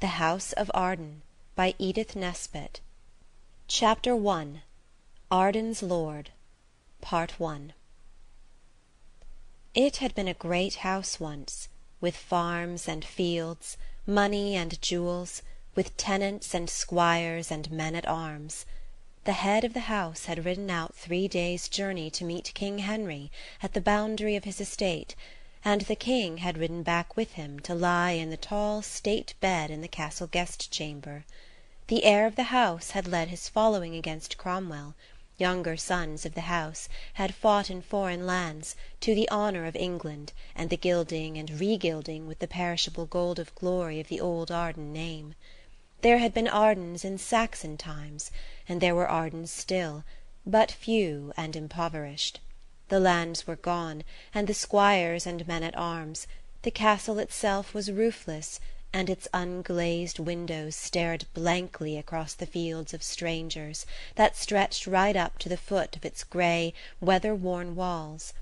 The House of Arden by Edith Nesbit. Chapter 1. Arden's Lord. Part 1. It had been a great house once, with farms and fields, money and jewels, with tenants and squires and men-at-arms. The head of the house had ridden out 3 days' journey to meet King Henry at the boundary of his estate, and the king had ridden back with him to lie in the tall state bed in the castle guest-chamber. The heir of the house had led his following against Cromwell. Younger sons of the house had fought in foreign lands, to the honour of England, and the gilding and regilding with the perishable gold of glory of the old Arden name. There had been Ardens in Saxon times, and there were Ardens still, but few and impoverished. The lands were gone, and the squires and men-at-arms. The castle itself was roofless, and its unglazed windows stared blankly across the fields of strangers, that stretched right up to the foot of its grey, weather-worn walls.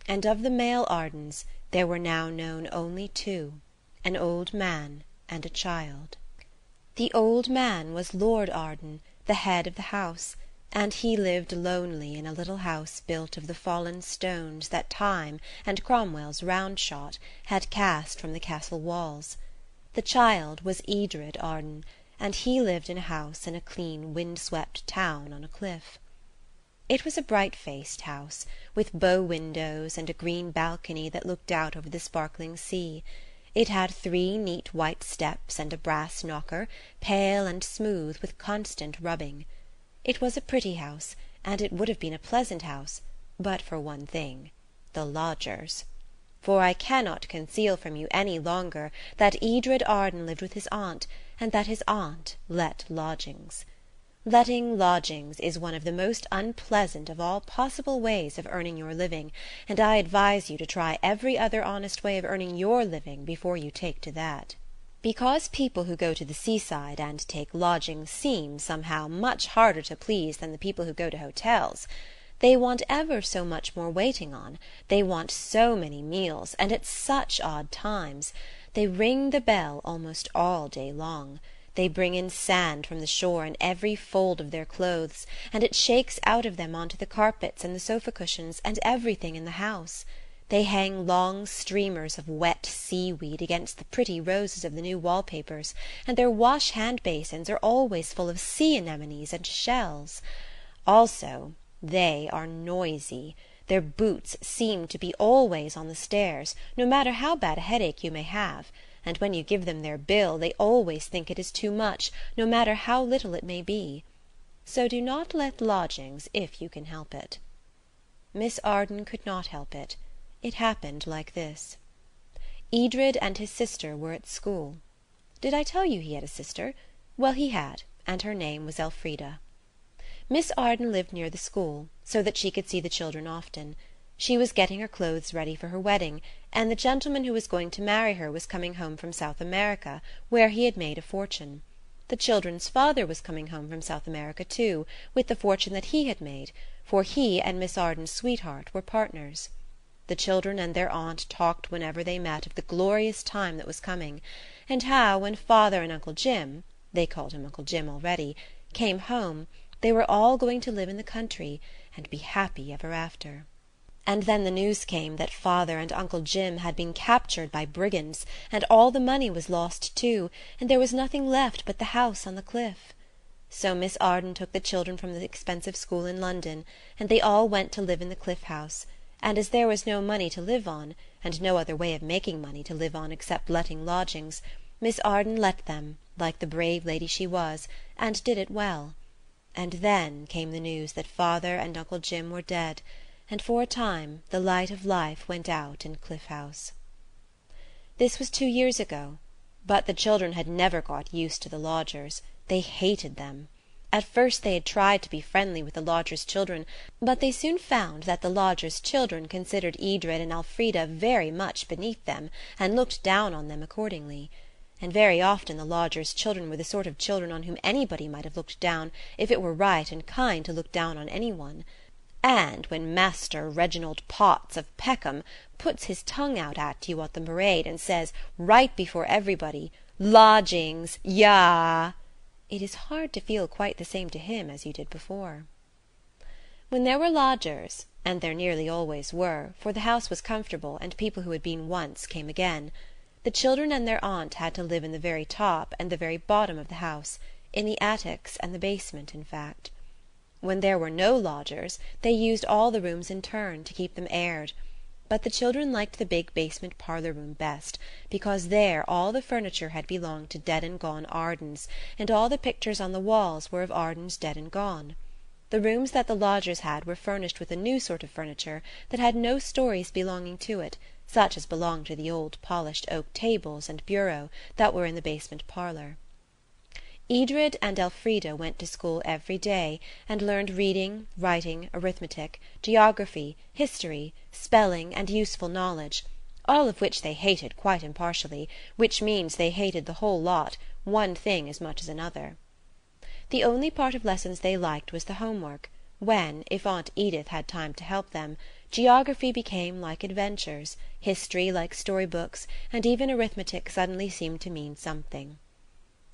And of the male Ardens there were now known only 2, an old man and a child. The old man was Lord Arden, the head of the house, and he lived lonely in a little house built of the fallen stones that Time and Cromwell's round-shot had cast from the castle walls. The child was Edred Arden, and he lived in a house in a clean wind-swept town on a cliff. It was a bright-faced house, with bow-windows and a green balcony that looked out over the sparkling sea. It had 3 neat white steps and a brass knocker, pale and smooth with constant rubbing. It was a pretty house, and it would have been a pleasant house, but for one thing, the lodgers. For I cannot conceal from you any longer that Edred Arden lived with his aunt, and that his aunt let lodgings. Letting lodgings is one of the most unpleasant of all possible ways of earning your living, and I advise you to try every other honest way of earning your living before you take to that. Because people who go to the seaside and take lodgings seem, somehow, much harder to please than the people who go to hotels. They want ever so much more waiting on, they want so many meals, and at such odd times. They ring the bell almost all day long. They bring in sand from the shore in every fold of their clothes, and it shakes out of them onto the carpets and the sofa-cushions and everything in the house. They hang long streamers of wet seaweed against the pretty roses of the new wallpapers, and their wash-hand basins are always full of sea-anemones and shells. Also, they are noisy. Their boots seem to be always on the stairs, no matter how bad a headache you may have, and when you give them their bill they always think it is too much, no matter how little it may be. So do not let lodgings if you can help it. Miss Arden could not help it. It happened like this. Edred and his sister were at school. Did I tell you he had a sister? Well, he had, and her name was Elfrida. Miss Arden lived near the school, so that she could see the children often. She was getting her clothes ready for her wedding, and the gentleman who was going to marry her was coming home from South America, where he had made a fortune. The children's father was coming home from South America too, with the fortune that he had made, for he and Miss Arden's sweetheart were partners. The children and their aunt talked whenever they met of the glorious time that was coming, and how when Father and Uncle Jim, they called him Uncle Jim already, came home, they were all going to live in the country and be happy ever after. And then the news came that Father and Uncle Jim had been captured by brigands, and all the money was lost too, and there was nothing left but the house on the cliff. So Miss Arden took the children from the expensive school in London, and they all went to live in the cliff house, and as there was no money to live on, and no other way of making money to live on except letting lodgings, Miss Arden let them, like the brave lady she was, and did it well. And then came the news that Father and Uncle Jim were dead, and for a time the light of life went out in Cliff House. This was 2 years ago, but the children had never got used to the lodgers. They hated them. At first they had tried to be friendly with the lodgers' children, but they soon found that the lodgers' children considered Edred and Elfrida very much beneath them, and looked down on them accordingly. And very often the lodgers' children were the sort of children on whom anybody might have looked down, if it were right and kind to look down on anyone. And when Master Reginald Potts of Peckham puts his tongue out at you on the parade and says, right before everybody, Lodgings, ja. It is hard to feel quite the same to him as you did before. When there were lodgers, and there nearly always were, for the house was comfortable, and people who had been once came again, the children and their aunt had to live in the very top and the very bottom of the house, in the attics and the basement, in fact. When there were no lodgers, they used all the rooms in turn, to keep them aired, but the children liked the big basement parlour-room best, because there all the furniture had belonged to dead-and-gone Ardens, and all the pictures on the walls were of Ardens dead and gone. The rooms that the lodgers had were furnished with a new sort of furniture that had no stories belonging to it, such as belonged to the old polished oak tables and bureau that were in the basement parlour. Edred and Elfrida went to school every day, and learned reading, writing, arithmetic, geography, history, spelling, and useful knowledge, all of which they hated quite impartially, which means they hated the whole lot, one thing as much as another. The only part of lessons they liked was the homework, when, if Aunt Edith had time to help them, geography became like adventures, history like story-books, and even arithmetic suddenly seemed to mean something.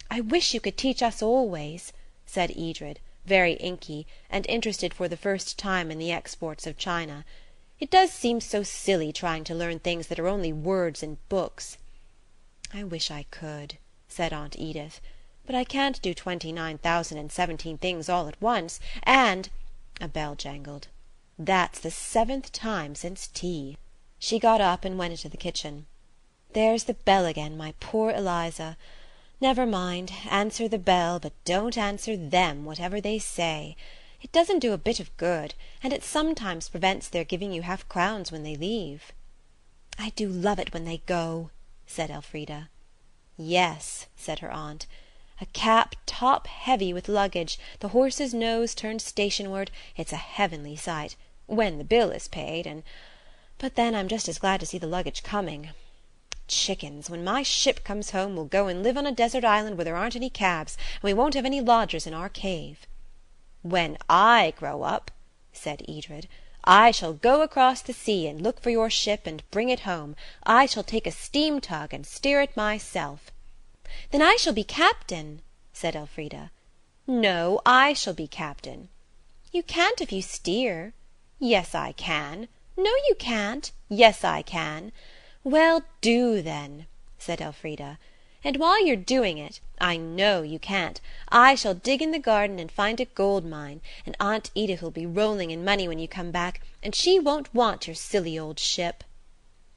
"I wish you could teach us always," said Edred, very inky, and interested for the first time in the exports of China. "It does seem so silly trying to learn things that are only words in books." "I wish I could," said Aunt Edith, "but I can't do 29,017 things all at once, and—" A bell jangled. "That's the 7th time since tea." She got up and went into the kitchen. "There's the bell again, my poor Eliza. Never mind, answer the bell, but don't answer them, whatever they say. It doesn't do a bit of good, and it sometimes prevents their giving you half-crowns when they leave." "I do love it when they go," said Elfrida. "Yes," said her aunt. "A cab top-heavy with luggage, the horse's nose turned stationward, it's a heavenly sight, when the bill is paid, and— But then I'm just as glad to see the luggage coming. Chickens, when my ship comes home we'll go and live on a desert island where there aren't any cabs, and we won't have any lodgers in our cave." "When I grow up," said Edred, "I shall go across the sea and look for your ship and bring it home. I shall take a steam-tug and steer it myself." "Then I shall be captain," said Elfrida. "No, I shall be captain." "You can't if you steer." "Yes, I can." "No, you can't." "Yes, I can." "Well, do then," said Elfrida. "And while you're doing it, I know you can't, I shall dig in the garden and find a gold mine, and Aunt Edith will be rolling in money when you come back, and she won't want your silly old ship."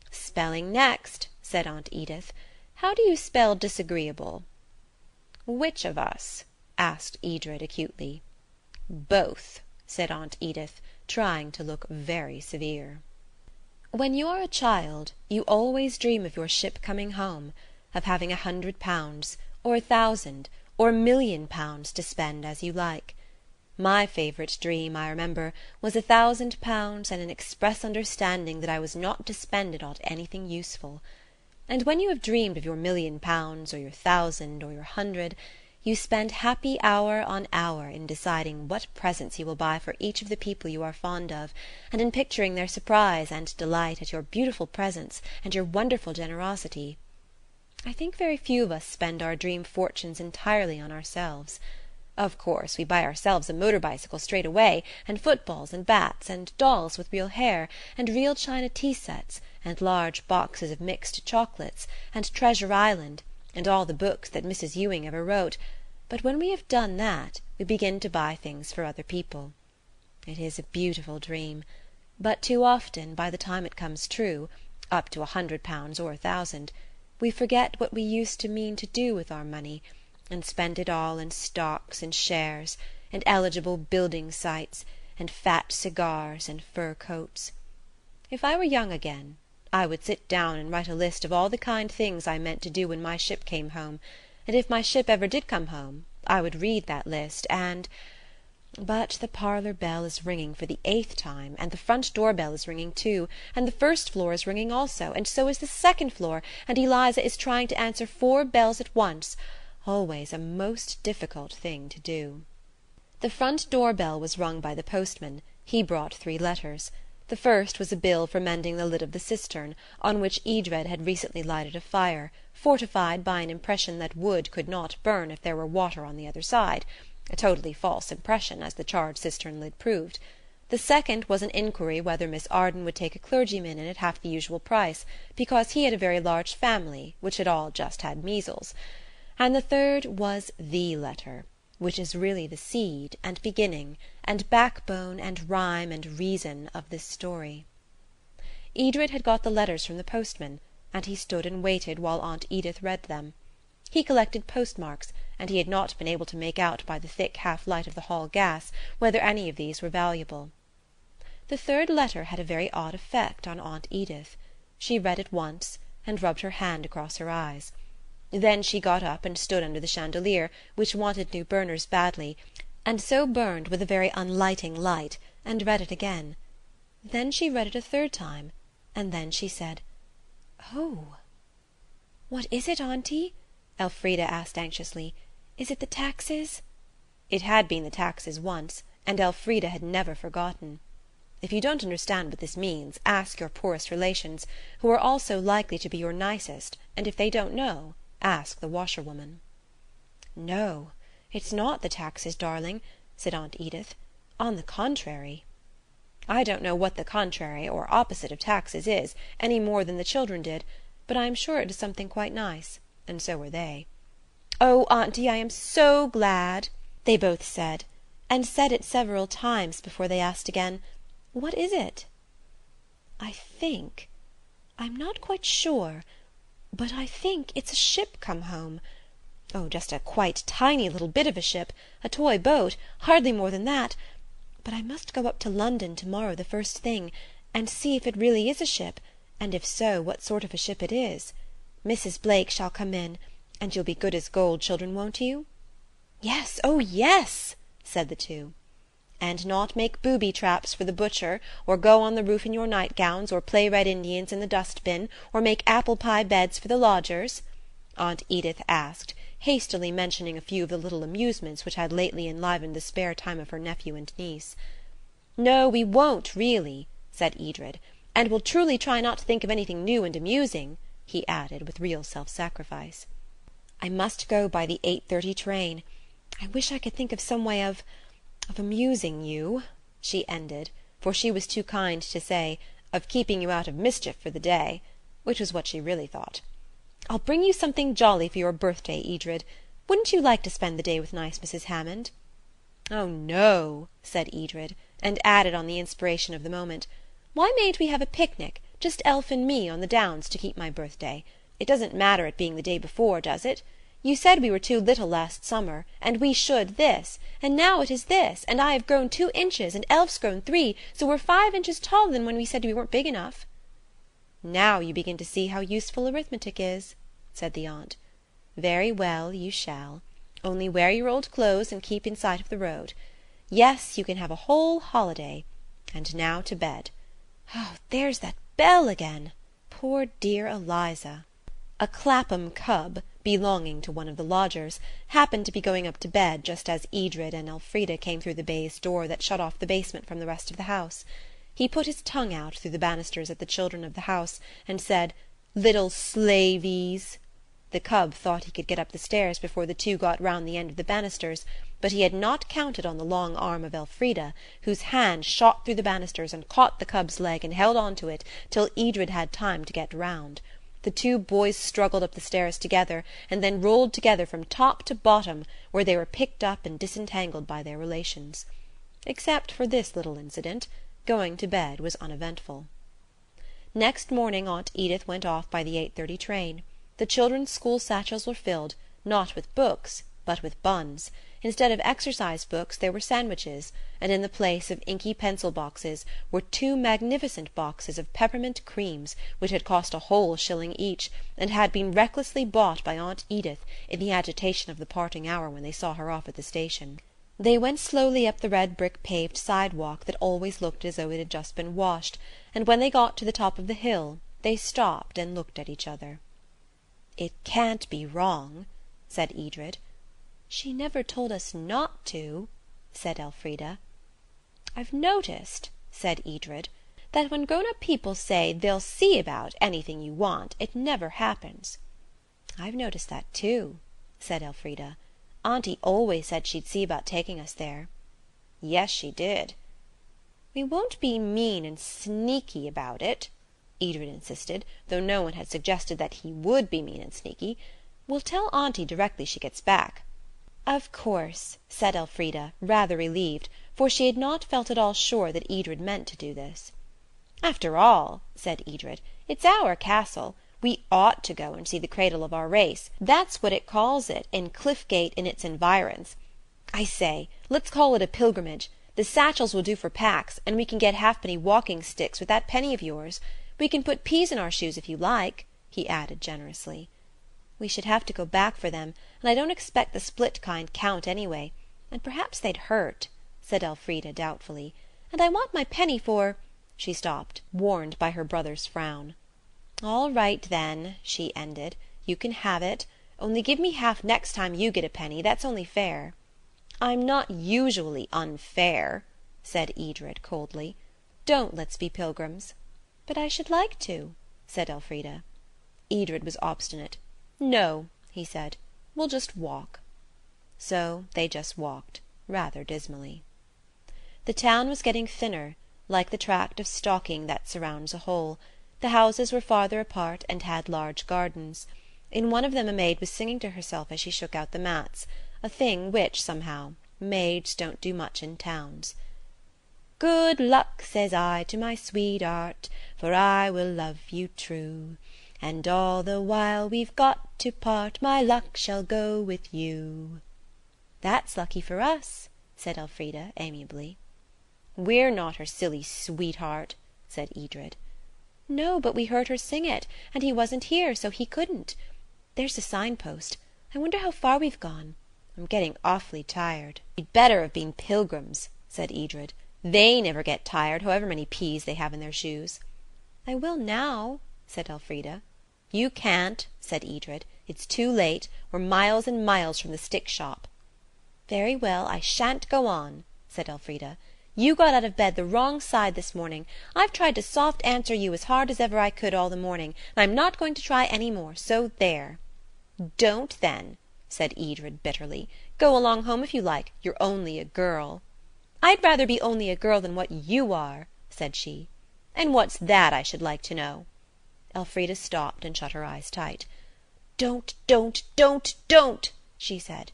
"Spelling next," said Aunt Edith. "How do you spell disagreeable?" "Which of us?" asked Edred acutely. "Both," said Aunt Edith, trying to look very severe. When you are a child, you always dream of your ship coming home, of having £100, or 1,000, or £1,000,000 to spend as you like. My favourite dream, I remember, was £1,000 and an express understanding that I was not to spend it on anything useful. And when you have dreamed of your £1,000,000, or your 1,000, or your 100, you spend happy hour on hour in deciding what presents you will buy for each of the people you are fond of, and in picturing their surprise and delight at your beautiful presents and your wonderful generosity. I think very few of us spend our dream fortunes entirely on ourselves. Of course, we buy ourselves a motor bicycle straight away, and footballs and bats, and dolls with real hair, and real china tea-sets, and large boxes of mixed chocolates, and Treasure Island, and all the books that Mrs. Ewing ever wrote, but when we have done that, we begin to buy things for other people. It is a beautiful dream, but too often, by the time it comes true, up to £100 or 1,000, we forget what we used to mean to do with our money, and spend it all in stocks and shares, and eligible building sites, and fat cigars and fur coats. If I were young again, I would sit down and write a list of all the kind things I meant to do when my ship came home, and if my ship ever did come home, I would read that list, and— But the parlour bell is ringing for the 8th time, and the front door bell is ringing too, and the first floor is ringing also, and so is the second floor, and Eliza is trying to answer 4 bells at once, always a most difficult thing to do. The front door bell was rung by the postman. He brought 3 letters. The first was a bill for mending the lid of the cistern, on which Edred had recently lighted a fire, fortified by an impression that wood could not burn if there were water on the other side, a totally false impression, as the charred cistern lid proved. The second was an inquiry whether Miss Arden would take a clergyman in at half the usual price, because he had a very large family, which had all just had measles. And the third was the letter, which is really the seed and beginning and backbone and rhyme and reason of this story. Edred had got the letters from the postman, and he stood and waited while Aunt Edith read them. He collected postmarks, and he had not been able to make out by the thick half-light of the hall gas whether any of these were valuable. The third letter had a very odd effect on Aunt Edith. She read it once, and rubbed her hand across her eyes. Then she got up and stood under the chandelier, which wanted new burners badly, and so burned with a very unlighting light, and read it again. Then she read it a third time, and then she said, "Oh!" "What is it, auntie?" Elfrida asked anxiously. "Is it the taxes?" It had been the taxes once, and Elfrida had never forgotten. If you don't understand what this means, ask your poorest relations, who are also likely to be your nicest, and if they don't know, ask the washerwoman. "No, it's not the taxes, darling," said Aunt Edith. "On the contrary." I don't know what the contrary or opposite of taxes is, any more than the children did, but I am sure it is something quite nice, and so were they. "Oh, auntie, I am so glad," they both said, and said it several times before they asked again, "What is it?" I'm not quite sure, but I think it's a ship come home. Oh, just a quite tiny little bit of a ship, a toy boat, hardly more than that. But I must go up to London tomorrow the first thing, and see if it really is a ship, and if so, what sort of a ship it is. Mrs. Blake shall come in, and you'll be good as gold, children, won't you?" "Yes, oh yes," said the two. "And not make booby-traps for the butcher, or go on the roof in your nightgowns, or play Red Indians in the dust-bin, or make apple-pie beds for the lodgers?" Aunt Edith asked, hastily mentioning a few of the little amusements which had lately enlivened the spare time of her nephew and niece. "No, we won't, really," said Edred, "and we'll truly try not to think of anything new and amusing," he added, with real self-sacrifice. "I must go by the 8:30 train. I wish I could think of some way of amusing you," she ended, for she was too kind to say, "of keeping you out of mischief for the day," which was what she really thought. "I'll bring you something jolly for your birthday, Edred. Wouldn't you like to spend the day with nice Mrs. Hammond?" "Oh, no," said Edred, and added on the inspiration of the moment, "Why mayn't we have a picnic, just Elf and me, on the downs to keep my birthday? It doesn't matter it being the day before, does it? You said we were too little last summer, and we should this, and now it is this, and I have grown 2 inches, and Elf's grown 3, so we're 5 inches taller than when we said we weren't big enough." "Now you begin to see how useful arithmetic is," said the aunt. "Very well, you shall. Only wear your old clothes and keep in sight of the road. Yes, you can have a whole holiday. And now to bed. Oh, there's that bell again! Poor dear Eliza." A Clapham cub, belonging to one of the lodgers, happened to be going up to bed just as Edred and Elfrida came through the baize door that shut off the basement from the rest of the house. He put his tongue out through the banisters at the children of the house, and said, "Little slaveys." The cub thought he could get up the stairs before the two got round the end of the banisters, but he had not counted on the long arm of Elfrida, whose hand shot through the banisters and caught the cub's leg and held on to it till Edred had time to get round. The 2 boys struggled up the stairs together, and then rolled together from top to bottom, where they were picked up and disentangled by their relations. Except for this little incident, going to bed was uneventful. Next morning Aunt Edith went off by the 8:30 train. The children's school satchels were filled, not with books, but with buns. Instead of exercise books there were sandwiches, and in the place of inky pencil boxes were 2 magnificent boxes of peppermint creams, which had cost a whole shilling each, and had been recklessly bought by Aunt Edith in the agitation of the parting hour when they saw her off at the station. They went slowly up the red brick paved sidewalk that always looked as though it had just been washed, and when they got to the top of the hill they stopped and looked at each other. "It can't be wrong," said Edred. "She never told us not to," said Elfrida. "I've noticed," said Edred, that when grown-up people say they'll see about anything you want, it never happens." "I've noticed that too," said Elfrida. "Auntie always said she'd see about taking us there." "Yes, she did." "We won't be mean and sneaky about it," Edred insisted, though no one had suggested that he would be mean and sneaky. "We'll tell Auntie directly she gets back." "Of course," said Elfrida, rather relieved, for she had not felt at all sure that Edred meant to do this. "After all," said Edred, "it's our castle. We ought to go and see the cradle of our race. That's what it calls it in Cliffgate and its environs. I say, let's call it a pilgrimage. The satchels will do for packs, and we can get halfpenny walking sticks with that penny of yours. We can put peas in our shoes if you like," he added generously. "We should have to go back for them, and I don't expect the split kind count anyway, and perhaps they'd hurt," said Elfrida doubtfully. "And I want my penny for—" She stopped, warned by her brother's frown. "All right, then," she ended. "You can have it. Only give me half next time you get a penny. That's only fair." "I'm not usually unfair," said Edred coldly. "Don't let's be pilgrims." "But I should like to," said Elfrida. Edred was obstinate. "No," he said, "we'll just walk." So they just walked, rather dismally. The town was getting thinner, like the tract of stocking that surrounds a hole. The houses were farther apart and had large gardens. In one of them a maid was singing to herself as she shook out the mats, a thing which, somehow, maids don't do much in towns. "Good luck, says I to my sweetheart, for I will love you true. And all the while we've got to part, my luck shall go with you." "That's lucky for us," said Elfrida amiably. "We're not her silly sweetheart," said Edred. "No, but we heard her sing it, and he wasn't here, so he couldn't. There's the signpost. I wonder how far we've gone. I'm getting awfully tired." "We'd better have been pilgrims," said Edred. "They never get tired, however many peas they have in their shoes." "I will now," said Elfrida. "You can't," said Edred. "It's too late. We're miles and miles from the stick shop." "Very well, I shan't go on," said Elfrida. "You got out of bed the wrong side this morning. I've tried to soft answer you as hard as ever I could all the morning, and I'm not going to try any more, so there." "Don't then," said Edred bitterly. "Go along home if you like. You're only a girl." "I'd rather be only a girl than what you are," said she. "And what's that, I should like to know?" Elfrida stopped and shut her eyes tight. "Don't, she said.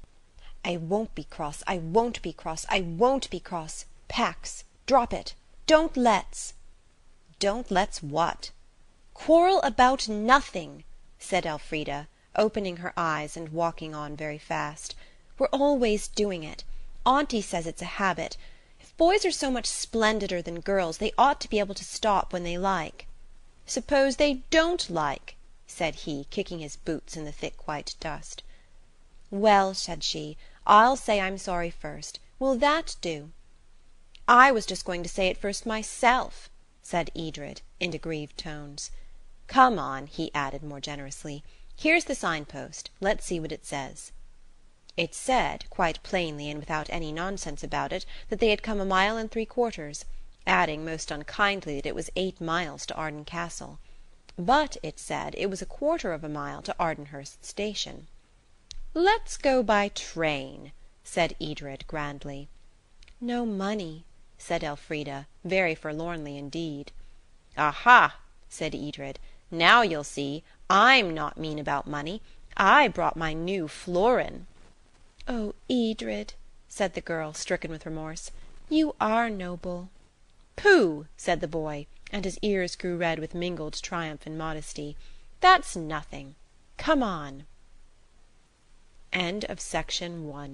"I won't be cross, I won't be cross, I won't be cross. Pax, drop it. Don't let's." "Don't let's what?" "Quarrel about nothing," said Elfrida, opening her eyes and walking on very fast. "We're always doing it. Auntie says it's a habit. If boys are so much splendider than girls, they ought to be able to stop when they like." "Suppose they don't like?" said he, kicking his boots in the thick white dust. "Well," said she, "I'll say I'm sorry first. Will that do?" "I was just going to say it first myself," said Edred, in aggrieved tones. "Come on," he added more generously. "Here's the signpost. Let's see what it says." It said, quite plainly and without any nonsense about it, that they had come 1 3/4 miles, adding most unkindly that it was 8 miles to Arden Castle. But, it said, it was 1/4 mile to Ardenhurst Station. "Let's go by train," said Edred grandly. "No money," said Elfrida, very forlornly indeed. "Aha!" said Edred. "Now you'll see. I'm not mean about money. I brought my new florin." "Oh, Edred," said the girl, stricken with remorse, "you are noble." "Pooh!" said the boy, and his ears grew red with mingled triumph and modesty. "That's nothing. Come on." End of Section 1.